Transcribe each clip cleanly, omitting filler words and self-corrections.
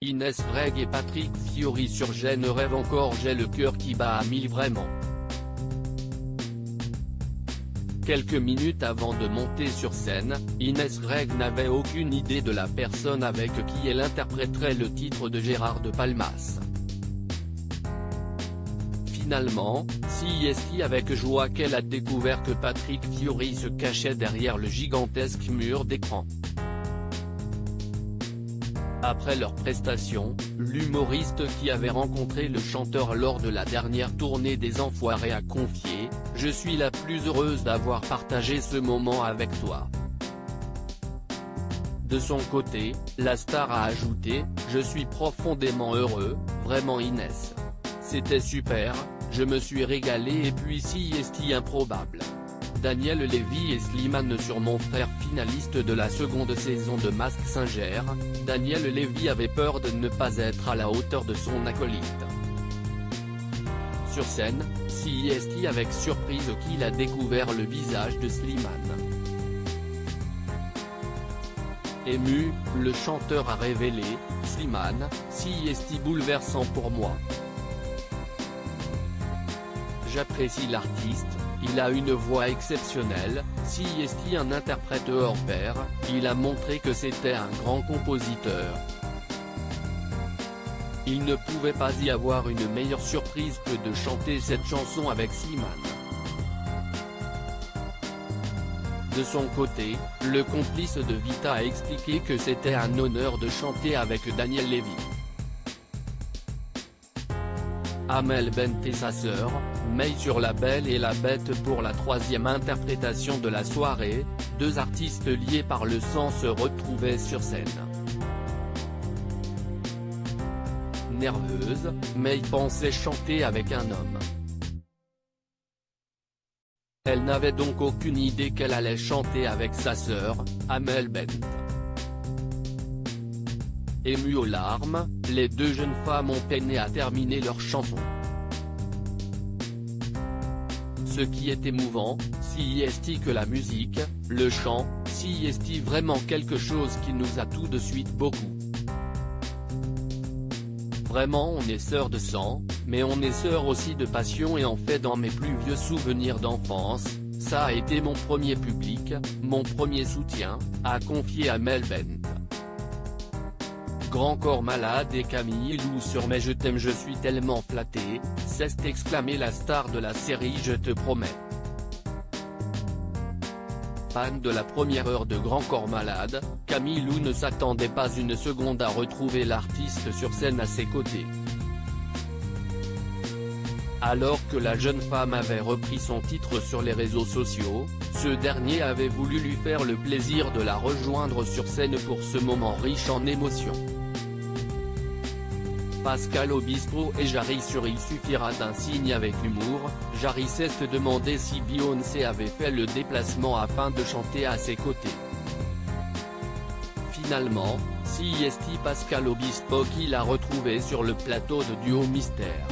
Inès Reg et Patrick Fiori sur J'ai ne rêve encore, j'ai le cœur qui bat à 1000 vraiment. Quelques minutes avant de monter sur scène, Inès Reg n'avait aucune idée de la personne avec qui elle interpréterait le titre de Gérard de Palmas. Finalement, c'est avec joie qu'elle a découvert que Patrick Fiori se cachait derrière le gigantesque mur d'écran. Après leur prestation, l'humoriste qui avait rencontré le chanteur lors de la dernière tournée des Enfoirés a confié « Je suis la plus heureuse d'avoir partagé ce moment avec toi ». De son côté, la star a ajouté « Je suis profondément heureux, vraiment Inès. C'était super, je me suis régalé et puis si est improbable. » Daniel Lévy et Slimane sur Mon frère finaliste de la seconde saison de Mask Singer, Daniel Lévy avait peur de ne pas être à la hauteur de son acolyte. Sur scène, c'est avec surprise qu'il a découvert le visage de Slimane. Ému, le chanteur a révélé « Slimane, c'est bouleversant pour moi. J'apprécie l'artiste, il a une voix exceptionnelle, c'est un interprète hors pair, il a montré que c'était un grand compositeur. Il ne pouvait pas y avoir une meilleure surprise que de chanter cette chanson avec Slimane. » De son côté, le complice de Vita a expliqué que c'était un honneur de chanter avec Daniel Lévy. Amel Bent et sa sœur, May sur La Belle et la Bête pour la troisième interprétation de la soirée, deux artistes liés par le sang se retrouvaient sur scène. Nerveuse, May pensait chanter avec un homme. Elle n'avait donc aucune idée qu'elle allait chanter avec sa sœur, Amel Bent. Émues aux larmes, les deux jeunes femmes ont peiné à terminer leur chanson. Ce qui est émouvant, c'est que la musique, le chant, c'est vraiment quelque chose qui nous a tout de suite beaucoup. Vraiment on est sœurs de sang, mais on est sœurs aussi de passion et en fait dans mes plus vieux souvenirs d'enfance, ça a été mon premier public, mon premier soutien, a confié Amel Bent. Grand Corps Malade et Camille Lou sur Mais je t'aime, je suis tellement flatté, s'est exclamé la star de la série Je te promets. Fan de la première heure de Grand Corps Malade, Camille Lou ne s'attendait pas une seconde à retrouver l'artiste sur scène à ses côtés. Alors que la jeune femme avait repris son titre sur les réseaux sociaux, ce dernier avait voulu lui faire le plaisir de la rejoindre sur scène pour ce moment riche en émotions. Pascal Obispo et Jarry sur Il suffira d'un signe avec humour, Jarry s'est demandé si Beyoncé avait fait le déplacement afin de chanter à ses côtés. Finalement, c'est Pascal Obispo qui l'a retrouvé sur le plateau de Duo Mystère.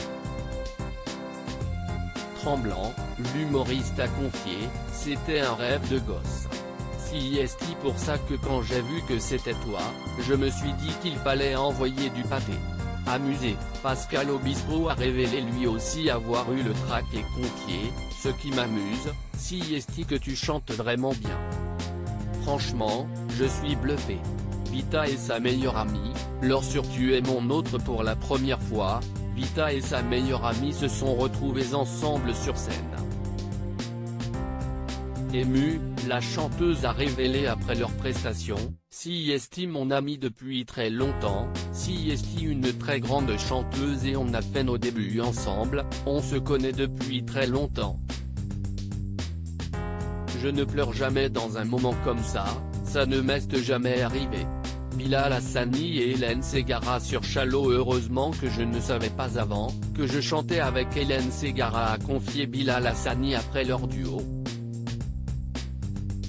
Tremblant, l'humoriste a confié « C'était un rêve de gosse. C'est pour ça que quand j'ai vu que c'était toi, je me suis dit qu'il fallait envoyer du pâté. » Amusé, Pascal Obispo a révélé lui aussi avoir eu le trac et confié « Ce qui m'amuse, c'est que tu chantes vraiment bien. Franchement, je suis bluffé. Vita et sa meilleure amie, lorsque tu es mon autre pour la première fois, Vita et sa meilleure amie se sont retrouvés ensemble sur scène. » Émue, la chanteuse a révélé après leur prestation, « C'est mon amie depuis très longtemps, c'est une très grande chanteuse et on a fait nos débuts ensemble, on se connaît depuis très longtemps. Je ne pleure jamais dans un moment comme ça ne m'est jamais arrivé. » Bilal Hassani et Hélène Ségara sur Chalot. Heureusement que je ne savais pas avant, que je chantais avec Hélène Ségara, a confié Bilal Hassani après leur duo.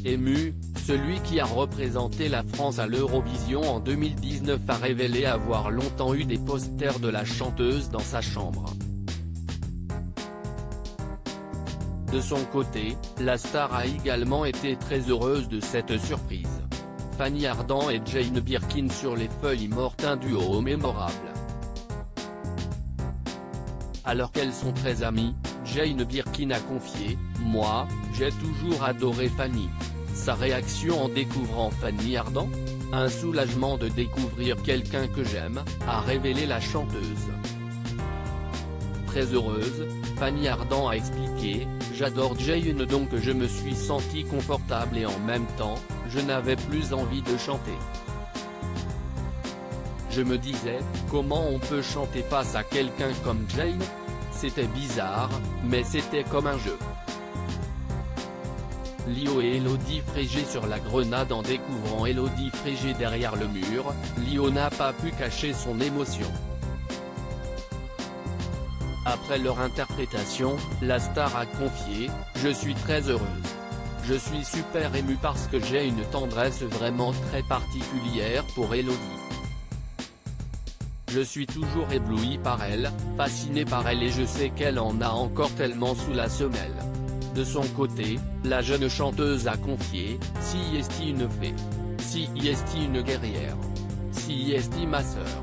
Ému, celui qui a représenté la France à l'Eurovision en 2019 a révélé avoir longtemps eu des posters de la chanteuse dans sa chambre. De son côté, la star a également été très heureuse de cette surprise. Fanny Ardant et Jane Birkin sur les feuilles mortes, un duo mémorable. Alors qu'elles sont très amies, Jane Birkin a confié « Moi, j'ai toujours adoré Fanny ». Sa réaction en découvrant Fanny Ardant ? Un soulagement de découvrir quelqu'un que j'aime, a révélé la chanteuse. Très heureuse, Fanny Ardant a expliqué « J'adore Jane, donc je me suis sentie confortable et en même temps, je n'avais plus envie de chanter. Je me disais, comment on peut chanter face à quelqu'un comme Jane ? C'était bizarre, mais c'était comme un jeu. » Lio et Élodie Frégé sur la grenade. En découvrant Élodie Frégé derrière le mur, Lio n'a pas pu cacher son émotion. Après leur interprétation, la star a confié « Je suis très heureuse. Je suis super émue parce que j'ai une tendresse vraiment très particulière pour Élodie. Je suis toujours ébloui par elle, fasciné par elle et je sais qu'elle en a encore tellement sous la semelle. » De son côté, la jeune chanteuse a confié « Si est une fée. Si est une guerrière. Si est ma sœur. »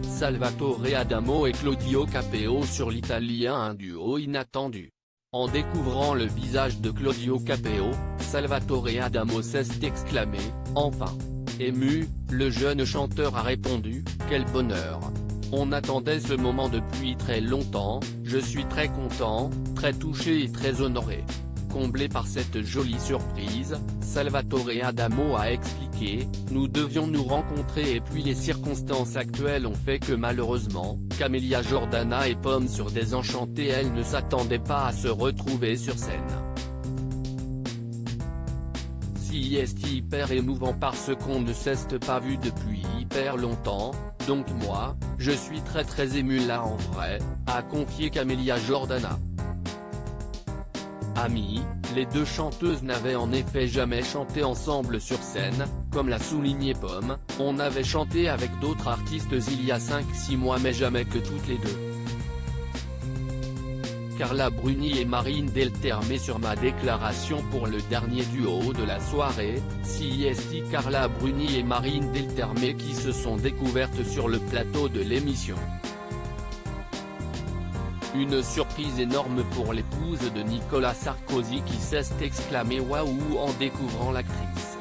Salvatore Adamo et Claudio Capeo sur l'italien, un duo inattendu. En découvrant le visage de Claudio Capeo, Salvatore Adamo s'est exclamé « Enfin !» Ému, le jeune chanteur a répondu « Quel bonheur ! On attendait ce moment depuis très longtemps, je suis très content, très touché et très honoré. » Comblé par cette jolie surprise, Salvatore Adamo a expliqué « Nous devions nous rencontrer et puis les circonstances actuelles ont fait que malheureusement, Camelia Jordana et Pomme sur Désenchanté, elle ne s'attendait pas à se retrouver sur scène. Si est hyper émouvant parce qu'on ne s'est pas vu depuis hyper longtemps, donc moi, je suis très ému là en vrai », a confié Camelia Jordana. Amies, les deux chanteuses n'avaient en effet jamais chanté ensemble sur scène, comme l'a souligné Pomme, on avait chanté avec d'autres artistes il y a 5-6 mois mais jamais que toutes les deux. Carla Bruni et Marine Delterme sur ma déclaration pour le dernier duo de la soirée, Si est Carla Bruni et Marine Delterme qui se sont découvertes sur le plateau de l'émission. Une surprise énorme pour l'épouse de Nicolas Sarkozy qui s'est exclamé « Waouh » en découvrant l'actrice.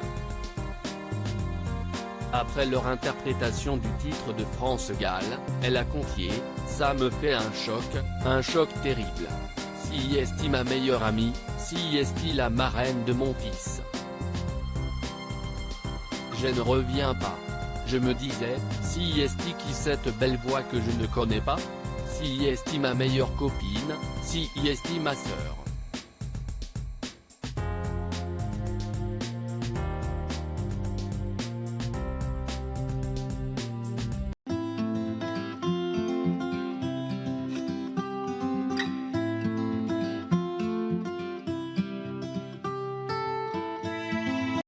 Après leur interprétation du titre de France Gall, elle a confié « Ça me fait un choc terrible. Si est ma meilleure amie, si est la marraine de mon fils. Je ne reviens pas. Je me disais, si est qui cette belle voix que je ne connais pas ? Si est ma meilleure copine, si est ma sœur. »